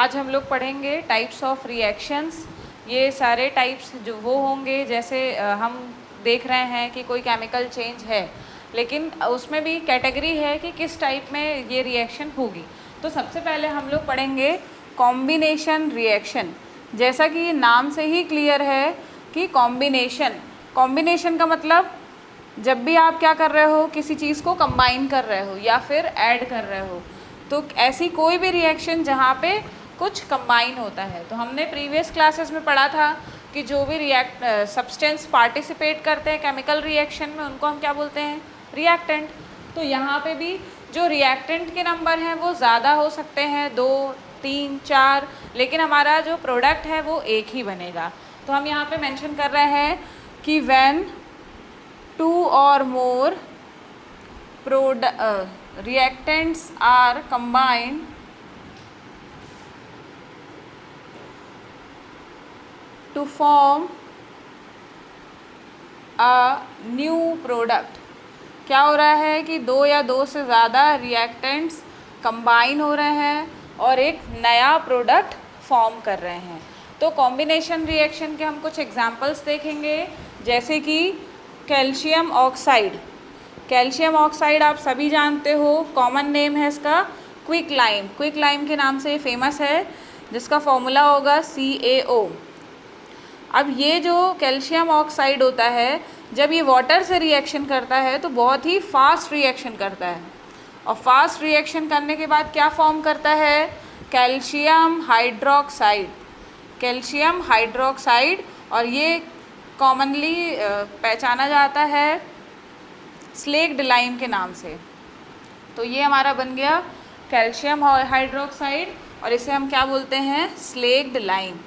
आज हम लोग पढ़ेंगे टाइप्स ऑफ रिएक्शंस। ये सारे टाइप्स जो वो होंगे, जैसे हम देख रहे हैं कि कोई केमिकल चेंज है, लेकिन उसमें भी कैटेगरी है कि किस टाइप में ये रिएक्शन होगी। तो सबसे पहले हम लोग पढ़ेंगे कॉम्बिनेशन रिएक्शन। जैसा कि नाम से ही क्लियर है कि कॉम्बिनेशन का मतलब जब भी आप क्या कर रहे हो, किसी चीज़ को कंबाइन कर रहे हो या फिर ऐड कर रहे हो, तो ऐसी कोई भी रिएक्शन जहाँ पे कुछ कंबाइन होता है। तो हमने प्रीवियस क्लासेस में पढ़ा था कि जो भी सब्सटेंस पार्टिसिपेट करते हैं केमिकल रिएक्शन में, उनको हम क्या बोलते हैं, रिएक्टेंट। तो यहाँ पे भी जो रिएक्टेंट के नंबर हैं वो ज़्यादा हो सकते हैं, 2, 3, 4, लेकिन हमारा जो प्रोडक्ट है वो एक ही बनेगा। तो हम यहाँ पे मेंशन कर रहे हैं कि when 2 or more reactants are combined to form a new product। क्या हो रहा है कि 2 या 2 से ज़्यादा रिएक्टेंट्स कंबाइन हो रहे हैं और एक नया प्रोडक्ट फॉर्म कर रहे हैं। तो कॉम्बिनेशन रिएक्शन के हम कुछ एग्जांपल्स देखेंगे, जैसे कि कैल्शियम ऑक्साइड। कैल्शियम ऑक्साइड आप सभी जानते हो, कॉमन नेम है इसका क्विक लाइम। क्विक लाइम के नाम से फेमस है, जिसका फॉर्मूला होगा CaO। अब ये जो कैल्शियम ऑक्साइड होता है, जब ये वाटर से रिएक्शन करता है तो बहुत ही फास्ट रिएक्शन करता है, और फास्ट रिएक्शन करने के बाद क्या फॉर्म करता है, कैल्शियम हाइड्रोक्साइड। कैल्शियम हाइड्रोक्साइड, और ये कॉमनली पहचाना जाता है स्लेक्ड लाइम के नाम से। तो ये हमारा बन गया कैल्शियम हाइड्रोक्साइड, और इसे हम क्या बोलते हैं, स्लेक्ड लाइम।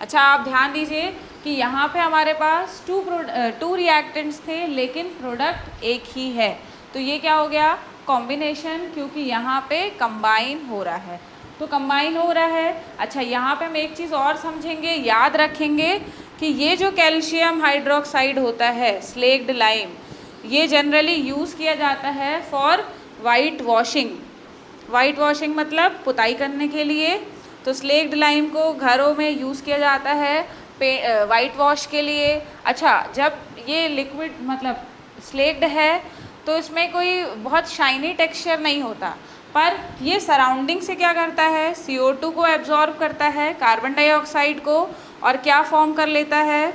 अच्छा, आप ध्यान दीजिए कि यहाँ पे हमारे पास टू रिएक्टेंट्स थे, लेकिन प्रोडक्ट एक ही है। तो ये क्या हो गया, कॉम्बिनेशन, क्योंकि यहाँ पे कंबाइन हो रहा है। तो कंबाइन हो रहा है। अच्छा, यहाँ पे हम एक चीज़ और समझेंगे, याद रखेंगे कि ये जो कैल्शियम हाइड्रोक्साइड होता है, स्लेक्ड लाइम, ये जनरली यूज़ किया जाता है for white washing. White washing मतलब पुताई करने के लिए। तो स्लेक्ड लाइम को घरों में यूज़ किया जाता है वाइट वॉश के लिए। अच्छा, जब ये लिक्विड मतलब स्लेक्ड है तो इसमें कोई बहुत शाइनी टेक्सचर नहीं होता, पर ये सराउंडिंग से क्या करता है, CO2 को एब्जॉर्ब करता है, कार्बन डाइऑक्साइड को, और क्या फॉर्म कर लेता है,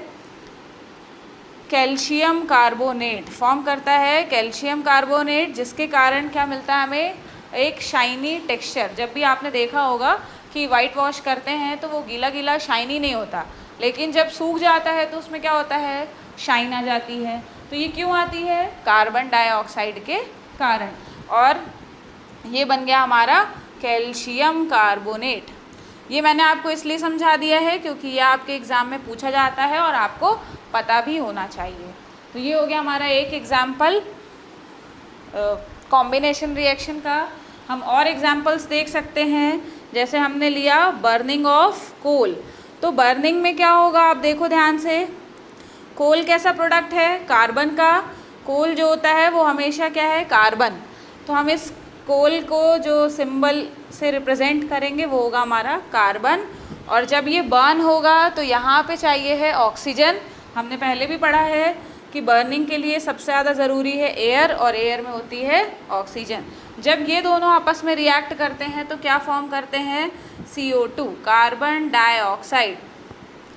कैल्शियम कार्बोनेट फॉर्म करता है, कैल्शियम कार्बोनेट, जिसके कारण क्या मिलता है हमें, एक शाइनी टेक्सचर। जब भी आपने देखा होगा कि वाइट वॉश करते हैं तो वो गीला गीला शाइनी नहीं होता, लेकिन जब सूख जाता है तो उसमें क्या होता है, शाइन आ जाती है। तो ये क्यों आती है, कार्बन डाइऑक्साइड के कारण। और ये बन गया हमारा कैल्शियम कार्बोनेट। ये मैंने आपको इसलिए समझा दिया है क्योंकि ये आपके एग्ज़ाम में पूछा जाता है और आपको पता भी होना चाहिए। तो ये हो गया हमारा एक एग्ज़ाम्पल कॉम्बिनेशन रिएक्शन का। हम और एग्जांपल्स देख सकते हैं, जैसे हमने लिया बर्निंग ऑफ कोल। तो बर्निंग में क्या होगा, आप देखो ध्यान से, कोल कैसा प्रोडक्ट है, कार्बन का। कोल जो होता है वो हमेशा क्या है, कार्बन। तो हम इस कोल को जो सिंबल से रिप्रेजेंट करेंगे वो होगा हमारा कार्बन। और जब ये बर्न होगा तो यहाँ पे चाहिए है ऑक्सीजन। हमने पहले भी पढ़ा है कि बर्निंग के लिए सबसे ज़्यादा ज़रूरी है एयर, और एयर में होती है ऑक्सीजन। जब ये दोनों आपस में रिएक्ट करते हैं तो क्या फॉर्म करते हैं, CO2, कार्बन डाइऑक्साइड।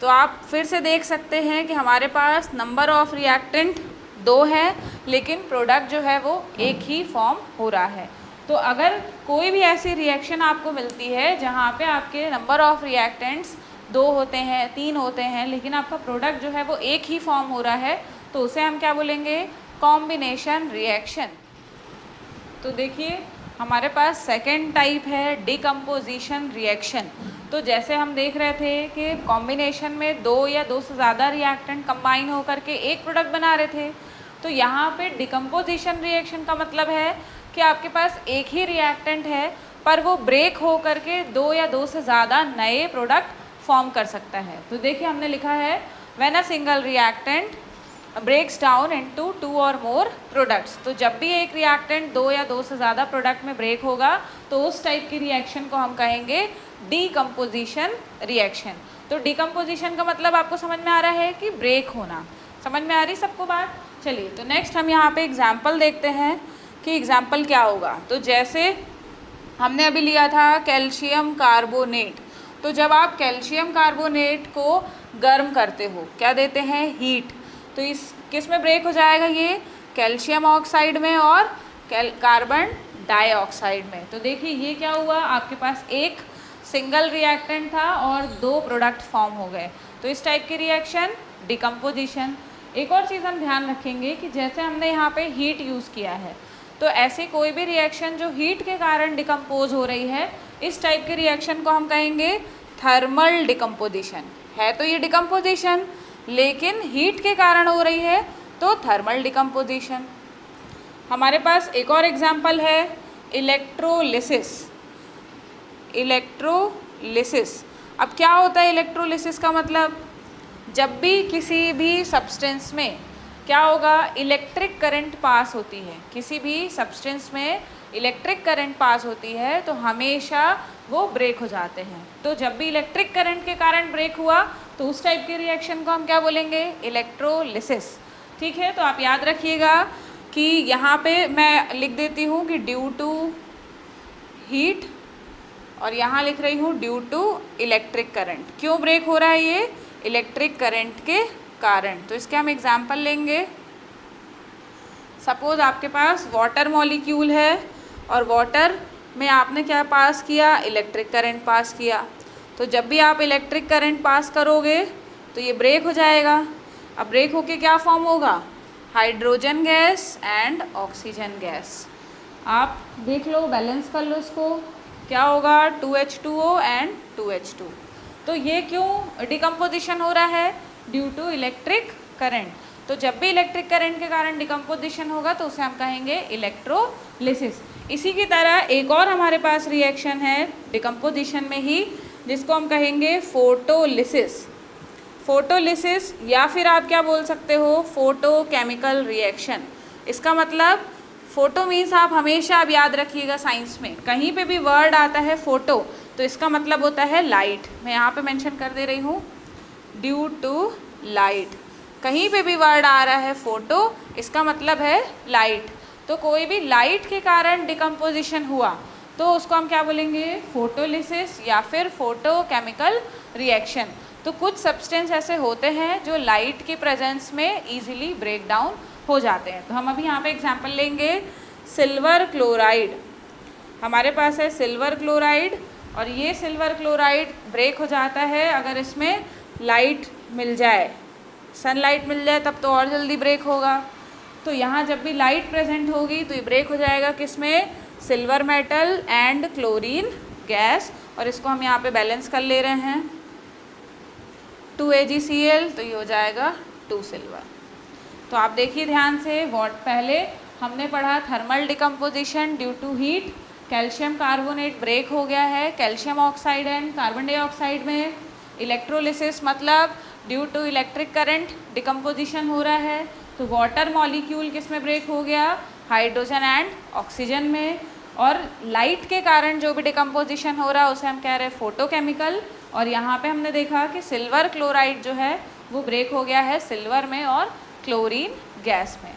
तो आप फिर से देख सकते हैं कि हमारे पास नंबर ऑफ रिएक्टेंट 2 है, लेकिन प्रोडक्ट जो है वो एक ही फॉर्म हो रहा है। तो अगर कोई भी ऐसी रिएक्शन आपको मिलती है जहाँ पे आपके नंबर ऑफ रिएक्टेंट्स 2 होते हैं, 3 होते हैं, लेकिन आपका प्रोडक्ट जो है वो एक ही फॉर्म हो रहा है, तो उसे हम क्या बोलेंगे, कॉम्बिनेशन रिएक्शन। तो देखिए हमारे पास सेकेंड टाइप है डिकम्पोजिशन रिएक्शन। तो जैसे हम देख रहे थे कि कॉम्बिनेशन में 2 या 2 से ज़्यादा रिएक्टेंट कंबाइन होकर के एक प्रोडक्ट बना रहे थे, तो यहाँ पे डिकम्पोजिशन रिएक्शन का मतलब है कि आपके पास एक ही रिएक्टेंट है, पर वो ब्रेक हो करके 2 या 2 से ज़्यादा नए प्रोडक्ट फॉर्म कर सकता है। तो देखिए हमने लिखा है when a single reactant breaks down into 2 और मोर प्रोडक्ट्स। तो जब भी एक रिएक्टेंट 2 या 2 से ज़्यादा प्रोडक्ट में ब्रेक होगा तो उस टाइप की रिएक्शन को हम कहेंगे डीकम्पोजिशन रिएक्शन। तो डीकम्पोजिशन का मतलब आपको समझ में आ रहा है कि ब्रेक होना। समझ में आ रही सबको बात? चलिए, तो नेक्स्ट हम यहाँ पे एग्जाम्पल देखते हैं कि एग्जाम्पल क्या होगा। तो जैसे हमने अभी लिया था कैल्शियम कार्बोनेट, तो जब आप कैल्शियम कार्बोनेट को गर्म करते हो, क्या देते हैं, हीट, तो इस किस में ब्रेक हो जाएगा, ये कैल्शियम ऑक्साइड में और कार्बन डाइऑक्साइड में। तो देखिए ये क्या हुआ, आपके पास एक सिंगल रिएक्टेंट था और दो प्रोडक्ट फॉर्म हो गए। तो इस टाइप की रिएक्शन डिकम्पोजिशन। एक और चीज़ हम ध्यान रखेंगे कि जैसे हमने यहाँ पे हीट यूज़ किया है, तो ऐसी कोई भी रिएक्शन जो हीट के कारण डिकम्पोज हो रही है, इस टाइप के रिएक्शन को हम कहेंगे थर्मल डिकम्पोजिशन। है तो ये डिकम्पोजिशन, लेकिन हीट के कारण हो रही है, तो थर्मल डिकम्पोजिशन। हमारे पास एक और एग्जाम्पल है इलेक्ट्रोलिसिस। इलेक्ट्रोलिसिस, अब क्या होता है इलेक्ट्रोलिसिस का मतलब, जब भी किसी भी सब्सटेंस में क्या होगा, इलेक्ट्रिक करंट पास होती है, किसी भी सब्सटेंस में इलेक्ट्रिक करंट पास होती है, तो हमेशा वो ब्रेक हो जाते हैं। तो जब भी इलेक्ट्रिक करंट के कारण ब्रेक हुआ, तो उस टाइप के रिएक्शन को हम क्या बोलेंगे, इलेक्ट्रोलिसिस। ठीक है, तो आप याद रखिएगा कि यहाँ पे मैं लिख देती हूँ कि ड्यू टू हीट, और यहाँ लिख रही हूँ ड्यू टू इलेक्ट्रिक करंट। क्यों ब्रेक हो रहा है ये, इलेक्ट्रिक करंट के कारण। तो इसके हम एग्जाम्पल लेंगे। सपोज आपके पास वाटर मॉलिक्यूल है और वाटर में आपने क्या पास किया, इलेक्ट्रिक करंट पास किया। तो जब भी आप इलेक्ट्रिक करंट पास करोगे तो ये ब्रेक हो जाएगा। अब ब्रेक होके क्या फॉर्म होगा, hydrogen gas and oxygen gas. आप देख लो, बैलेंस कर लो इसको, क्या होगा, 2H2O एंड 2H2। तो ये क्यों डिकम्पोजिशन हो रहा है, ड्यू टू इलेक्ट्रिक करंट। तो जब भी इलेक्ट्रिक करंट के कारण डिकम्पोजिशन होगा तो उसे हम कहेंगे इलेक्ट्रोलिसिस। इसी की तरह एक और हमारे पास रिएक्शन है डिकम्पोजिशन में ही, जिसको हम कहेंगे फोटोलिसिस। फोटोलिसिस, या फिर आप क्या बोल सकते हो, फोटोकेमिकल रिएक्शन। इसका मतलब फोटो मीन्स, आप हमेशा अब याद रखिएगा साइंस में कहीं पे भी वर्ड आता है फोटो, तो इसका मतलब होता है लाइट। मैं यहाँ पे मेंशन कर दे रही हूँ, ड्यू टू लाइट। कहीं पे भी वर्ड आ रहा है फोटो, इसका मतलब है लाइट। तो कोई भी लाइट के कारण डिकम्पोजिशन हुआ तो उसको हम क्या बोलेंगे, फोटोलिसिस या फिर फोटोकेमिकल रिएक्शन। तो कुछ सब्सटेंस ऐसे होते हैं जो लाइट के प्रेजेंस में इजीली ब्रेक डाउन हो जाते हैं। तो हम अभी यहाँ पे एग्जांपल लेंगे, सिल्वर क्लोराइड। हमारे पास है सिल्वर क्लोराइड, और ये सिल्वर क्लोराइड ब्रेक हो जाता है अगर इसमें लाइट मिल जाए, सनलाइट मिल जाए, तब तो और जल्दी ब्रेक होगा। तो यहाँ जब भी लाइट प्रेजेंट होगी तो ये ब्रेक हो जाएगा किसमें, silver metal and chlorine gas. और इसको हम यहाँ पे बैलेंस कर ले रहे हैं, 2AgCl, तो ये हो जाएगा 2 सिल्वर। तो आप देखिए ध्यान से, पहले हमने पढ़ा thermal decomposition due to heat, calcium carbonate break हो गया है calcium oxide and carbon dioxide में। इलेक्ट्रोलिसिस मतलब due to electric current decomposition हो रहा है। तो वाटर मॉलिक्यूल किस में ब्रेक हो गया, हाइड्रोजन एंड ऑक्सीजन में। और लाइट के कारण जो भी डिकम्पोजिशन हो रहा है उसे हम कह रहे हैं फोटोकेमिकल। और यहाँ पे हमने देखा कि सिल्वर क्लोराइड जो है वो ब्रेक हो गया है सिल्वर में और क्लोरीन गैस में।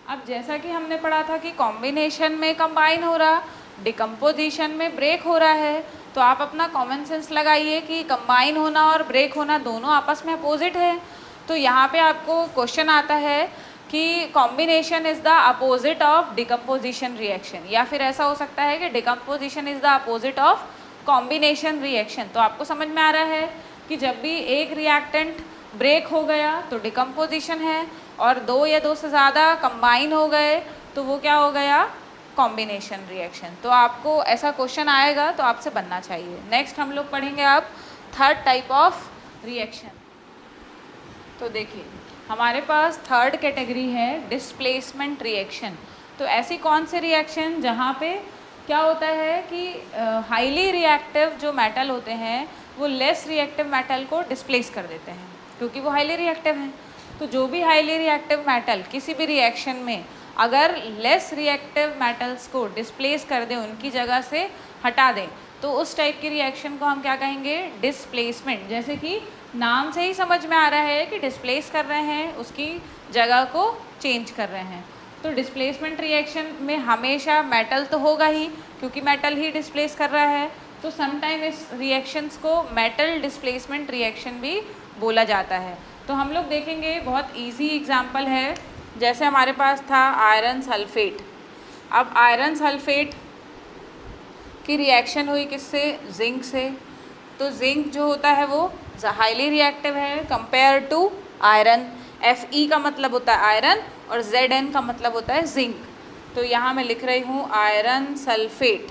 अब जैसा कि हमने पढ़ा था कि कॉम्बिनेशन में कंबाइन हो रहा, डिकम्पोजिशन में ब्रेक हो रहा है, तो आप अपना कॉमन सेंस लगाइए कि कंबाइन होना और ब्रेक होना दोनों आपस में अपोजिट है। तो यहाँ पे आपको क्वेश्चन आता है कि combination is the opposite of decomposition reaction, या फिर ऐसा हो सकता है कि decomposition is the opposite of combination reaction. तो आपको समझ में आ रहा है कि जब भी एक रिएक्टेंट ब्रेक हो गया तो डिकम्पोजिशन है, और दो या दो से ज़्यादा कंबाइन हो गए तो वो क्या हो गया, कॉम्बिनेशन रिएक्शन। तो आपको ऐसा क्वेश्चन आएगा तो आपसे बनना चाहिए। नेक्स्ट हम लोग पढ़ेंगे अब थर्ड टाइप ऑफ रिएक्शन। तो देखिए हमारे पास थर्ड कैटेगरी है डिस्प्लेसमेंट रिएक्शन। तो ऐसी कौन से रिएक्शन जहाँ पे क्या होता है कि हाईली रिएक्टिव जो मेटल होते हैं वो लेस रिएक्टिव मेटल को डिस्प्लेस कर देते हैं क्योंकि वो हाईली रिएक्टिव हैं। तो जो भी हाईली रिएक्टिव मेटल किसी भी रिएक्शन में अगर लेस रिएक्टिव मेटल्स को डिस्प्लेस कर दें, उनकी जगह से हटा दें, तो उस टाइप के रिएक्शन को हम क्या कहेंगे, डिस्प्लेसमेंट। जैसे कि नाम से ही समझ में आ रहा है कि डिस्प्लेस कर रहे हैं, उसकी जगह को चेंज कर रहे हैं। तो डिस्प्लेसमेंट रिएक्शन में हमेशा मेटल तो होगा ही, क्योंकि मेटल ही डिस्प्लेस कर रहा है। तो समटाइम इस रिएक्शंस को मेटल डिस्प्लेसमेंट रिएक्शन भी बोला जाता है। तो हम लोग देखेंगे, बहुत इजी एग्जांपल है। जैसे हमारे पास था आयरन सल्फेट। अब आयरन सल्फेट की रिएक्शन हुई किससे, जिंक से। तो जिंक जो होता है वो हाईली रिएक्टिव है कंपेयर टू आयरन। Fe का मतलब होता है आयरन और Zn का मतलब होता है जिंक। तो यहाँ मैं लिख रही हूँ आयरन सल्फेट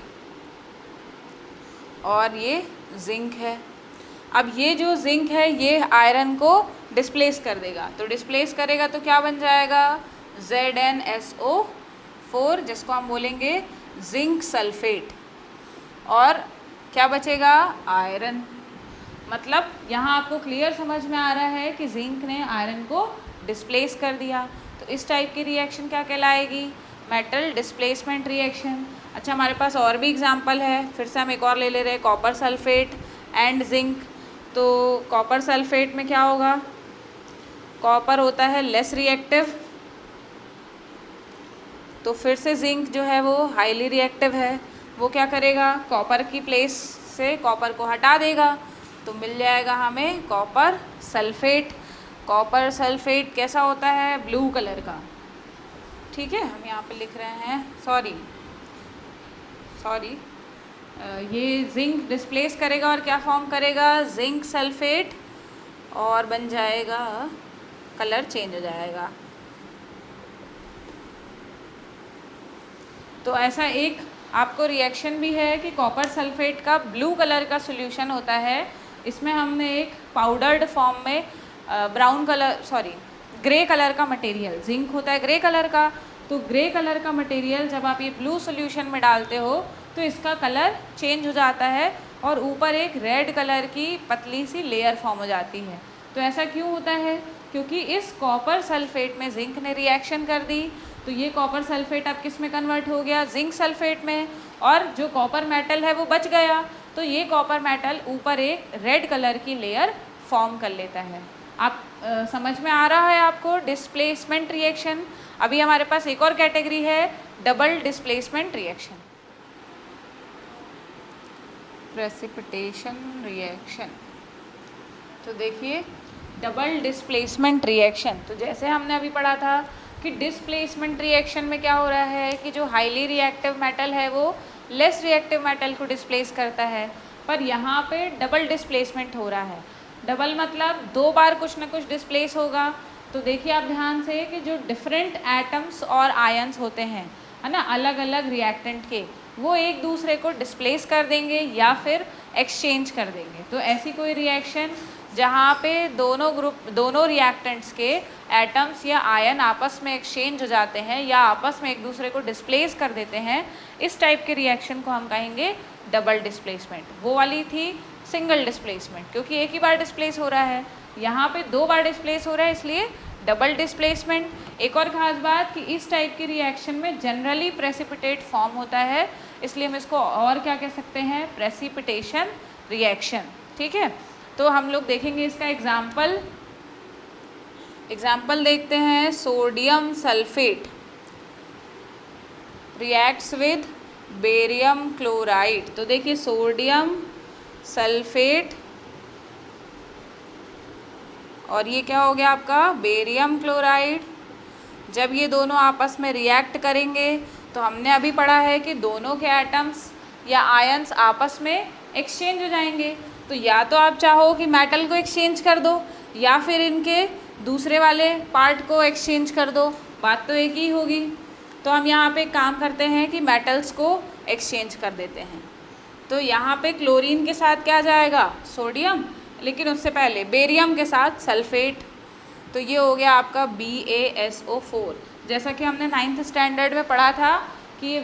और ये जिंक है। अब ये जो जिंक है ये आयरन को डिस्प्लेस कर देगा। तो डिस्प्लेस करेगा तो क्या बन जाएगा, ZnSO4, जिसको हम बोलेंगे जिंक सल्फेट। और क्या बचेगा, आयरन। मतलब यहाँ आपको क्लियर समझ में आ रहा है कि जिंक ने आयरन को डिस्प्लेस कर दिया। तो इस टाइप की रिएक्शन क्या कहलाएगी, मेटल डिस्प्लेसमेंट रिएक्शन। अच्छा, हमारे पास और भी एग्जांपल है, फिर से हम एक और ले ले रहे हैं, कॉपर सल्फेट एंड जिंक। तो कॉपर सल्फेट में क्या होगा, कॉपर होता है लेस रिएक्टिव, तो फिर से जिंक जो है वो हाईली रिएक्टिव है। वो क्या करेगा, कॉपर की प्लेस से कॉपर को हटा देगा, तो मिल जाएगा हमें कॉपर सल्फेट। कॉपर सल्फेट कैसा होता है, ब्लू कलर का। ठीक है, हम यहाँ पे लिख रहे हैं, सॉरी ये जिंक डिस्प्लेस करेगा और क्या फॉर्म करेगा, जिंक सल्फेट, और बन जाएगा, कलर चेंज हो जाएगा। तो ऐसा एक आपको रिएक्शन भी है कि कॉपर सल्फेट का ब्लू कलर का सॉल्यूशन होता है। इसमें हमने एक पाउडर्ड फॉर्म में ग्रे कलर का मटेरियल, जिंक होता है ग्रे कलर का, तो ग्रे कलर का मटेरियल जब आप ये ब्लू सॉल्यूशन में डालते हो तो इसका कलर चेंज हो जाता है और ऊपर एक रेड कलर की पतली सी लेयर फॉर्म हो जाती है। तो ऐसा क्यों होता है, क्योंकि इस कॉपर सल्फेट में जिंक ने रिएक्शन कर दी। तो ये कॉपर सल्फेट अब किस में कन्वर्ट हो गया, जिंक सल्फेट में, और जो कॉपर मेटल है वो बच गया। तो ये कॉपर मेटल ऊपर एक रेड कलर की लेयर फॉर्म कर लेता है। आप समझ में आ रहा है आपको डिस्प्लेसमेंट रिएक्शन। अभी हमारे पास एक और कैटेगरी है, double displacement reaction, precipitation reaction. तो देखिए डबल डिस्प्लेसमेंट रिएक्शन, तो जैसे हमने अभी पढ़ा था कि डिस्प्लेसमेंट रिएक्शन में क्या हो रहा है कि जो हाईली रिएक्टिव मेटल है वो लेस रिएक्टिव मेटल को डिस्प्लेस करता है, पर यहाँ पे डबल डिस्प्लेसमेंट हो रहा है। डबल मतलब दो बार कुछ ना कुछ डिस्प्लेस होगा। तो देखिए आप ध्यान से कि जो डिफरेंट एटम्स और आयंस होते हैं, है ना, अलग अलग रिएक्टेंट के, वो एक दूसरे को डिस्प्लेस कर देंगे या फिर एक्सचेंज कर देंगे। तो ऐसी कोई रिएक्शन जहाँ पे दोनों रिएक्टेंट्स के एटम्स या आयन आपस में एक्सचेंज हो जाते हैं या आपस में एक दूसरे को डिस्प्लेस कर देते हैं, इस टाइप के रिएक्शन को हम कहेंगे डबल डिस्प्लेसमेंट। वो वाली थी सिंगल डिस्प्लेसमेंट, क्योंकि एक ही बार डिस्प्लेस हो रहा है, यहाँ पे दो बार डिस्प्लेस हो रहा है, इसलिए डबल डिस्प्लेसमेंट। एक और खास बात कि इस टाइप की रिएक्शन में जनरली प्रेसिपिटेट फॉर्म होता है, इसलिए हम इसको और क्या कह सकते हैं, प्रेसिपिटेशन रिएक्शन। ठीक है, तो हम लोग देखेंगे इसका एग्जाम्पल देखते हैं। Sodium sulphate reacts with barium chloride. तो देखिए सोडियम सल्फेट और ये क्या हो गया आपका, बेरियम क्लोराइड। जब ये दोनों आपस में रिएक्ट करेंगे तो हमने अभी पढ़ा है कि दोनों के एटम्स या आयंस आपस में एक्सचेंज हो जाएंगे। तो या तो आप चाहो कि मेटल को एक्सचेंज कर दो या फिर इनके दूसरे वाले पार्ट को एक्सचेंज कर दो, बात तो एक ही होगी। तो हम यहाँ पे काम करते हैं कि मेटल्स को एक्सचेंज कर देते हैं। तो यहाँ पे क्लोरीन के साथ क्या जाएगा, सोडियम, लेकिन उससे पहले बेरियम के साथ सल्फेट। तो ये हो गया आपका BaSO4। जैसा कि हमने 9th स्टैंडर्ड में पढ़ा था कि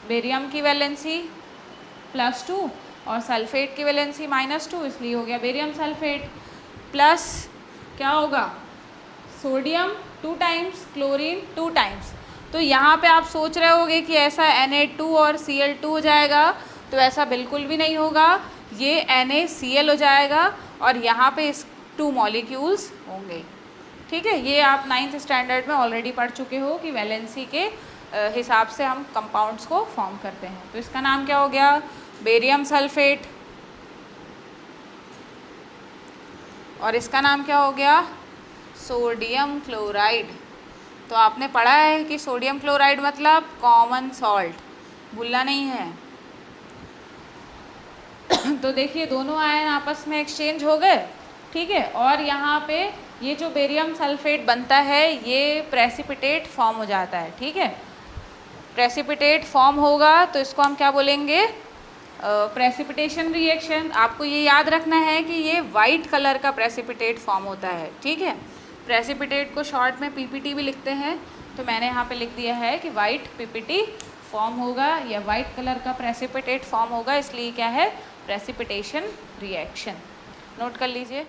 बेरियम की वैलेंसी +2 और सल्फेट की वैलेंसी -2, इसलिए हो गया बेरियम सल्फेट। प्लस क्या होगा, सोडियम 2 टाइम्स, क्लोरीन 2 टाइम्स। तो यहाँ पे आप सोच रहे होगे कि ऐसा Na2 और Cl2 हो जाएगा, तो ऐसा बिल्कुल भी नहीं होगा, ये NaCl हो जाएगा और यहाँ पे इस 2 मॉलिक्यूल्स होंगे। ठीक है, ये आप 9th स्टैंडर्ड में ऑलरेडी पढ़ चुके हो कि वैलेंसी के हिसाब से हम कंपाउंड्स को फॉर्म करते हैं। तो इसका नाम क्या हो गया, बेरियम सल्फेट, और इसका नाम क्या हो गया, सोडियम क्लोराइड। तो आपने पढ़ा है कि सोडियम क्लोराइड मतलब कॉमन सॉल्ट, भूलना नहीं है। तो देखिए दोनों आयन आपस में एक्सचेंज हो गए। ठीक है, और यहाँ पे ये जो बेरियम सल्फेट बनता है ये प्रेसिपिटेट फॉर्म हो जाता है। ठीक है, प्रेसिपिटेट फॉर्म होगा तो इसको हम क्या बोलेंगे, प्रेसिपिटेशन रिएक्शन। आपको ये याद रखना है कि ये वाइट कलर का प्रेसिपिटेट फॉर्म होता है। ठीक है, प्रेसिपिटेट को शॉर्ट में PPT भी लिखते हैं, तो मैंने यहाँ पे लिख दिया है कि वाइट PPT फॉर्म होगा या वाइट कलर का प्रेसिपिटेट फॉर्म होगा, इसलिए क्या है, प्रेसिपिटेशन रिएक्शन। नोट कर लीजिए।